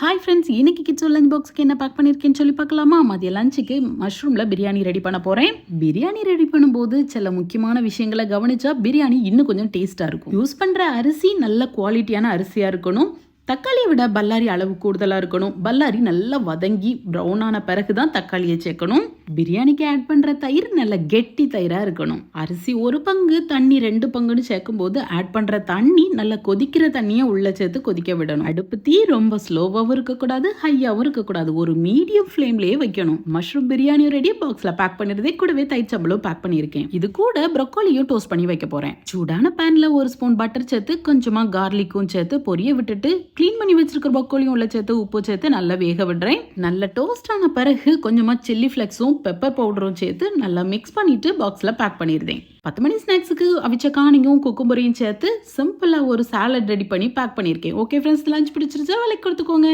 Hi friends, இன்னைக்கு kids lunch பாக்ஸுக்கு என்ன பேக் பண்ணியிருக்கேன்னு சொல்லி பார்க்கலாமா? மதிய லஞ்சுக்கு மஷ்ரூமில் பிரியாணி ரெடி பண்ண போகிறேன். பிரியாணி ரெடி பண்ணும்போது சில முக்கியமான விஷயங்களை கவனிச்சா பிரியாணி இன்னும் கொஞ்சம் டேஸ்ட்டாக இருக்கும். யூஸ் பண்ணுற அரிசி நல்ல குவாலிட்டியான அரிசியாக இருக்கணும். தக்காளியை விட பல்லாரி அளவு கூடுதலாக இருக்கணும். பல்லாரி நல்லா வதங்கி ப்ரௌனான பிறகு தான் தக்காளியை சேர்க்கணும். பிரியாணிக்கு ஆட் பண்ணுற தயிர் நல்ல கெட்டி தயிராக இருக்கணும். அரிசி 1 பங்கு, தண்ணி 2 பங்குன்னு சேர்க்கும் போது ஆட் பண்ணுற தண்ணி நல்லா கொதிக்கிற தண்ணியை உள்ள சேர்த்து கொதிக்க விடணும். அடுப்பு தீ ரொம்ப ஸ்லோவாகவும் இருக்கக்கூடாது, ஹையாகவும் இருக்கக்கூடாது. ஒரு மீடியம் ஃப்ளேம்லேயே வைக்கணும். Mushroom biryani ready. பாக்ஸில் பேக் பண்ணிருந்தே, கூடவே தயிர் சம்பளம் பேக் பண்ணியிருக்கேன். இது கூட ப்ரொக்கோலியும் டோஸ்ட் பண்ணி வைக்க போகிறேன். சூடான பேனில் 1 ஸ்பூன் பட்டர் சேர்த்து கொஞ்சமாக கார்லிக்கும் சேர்த்து பொரிய விட்டுட்டு க்ளீன் பண்ணி வச்சிருக்கிற ப்ரொக்கோலியும் உள்ள சேர்த்து உப்பு சேர்த்து நல்லா வேக விடுறேன். நல்ல டோஸ்ட் ஆன பிறகு கொஞ்சமாக சில்லி ஃப்ளெக்ஸும் பெப்பர் பவுடரும் சேர்த்து நல்லா மிக்ஸ் பண்ணிட்டு பாக்ஸில் பேக் பண்ணியிருந்தேன். 10 மணி ஸ்நாக்ஸுக்கு அவிச்ச காணியும் குக்கும்பரையும் சேர்த்து சிம்பிளாக ஒரு சாலட் ரெடி பண்ணி பேக் பண்ணியிருக்கேன். ஓகே ஃப்ரெண்ட்ஸ், லஞ்ச் பிடிச்சிருச்சா வேலைக்கு கொடுத்துக்கோங்க.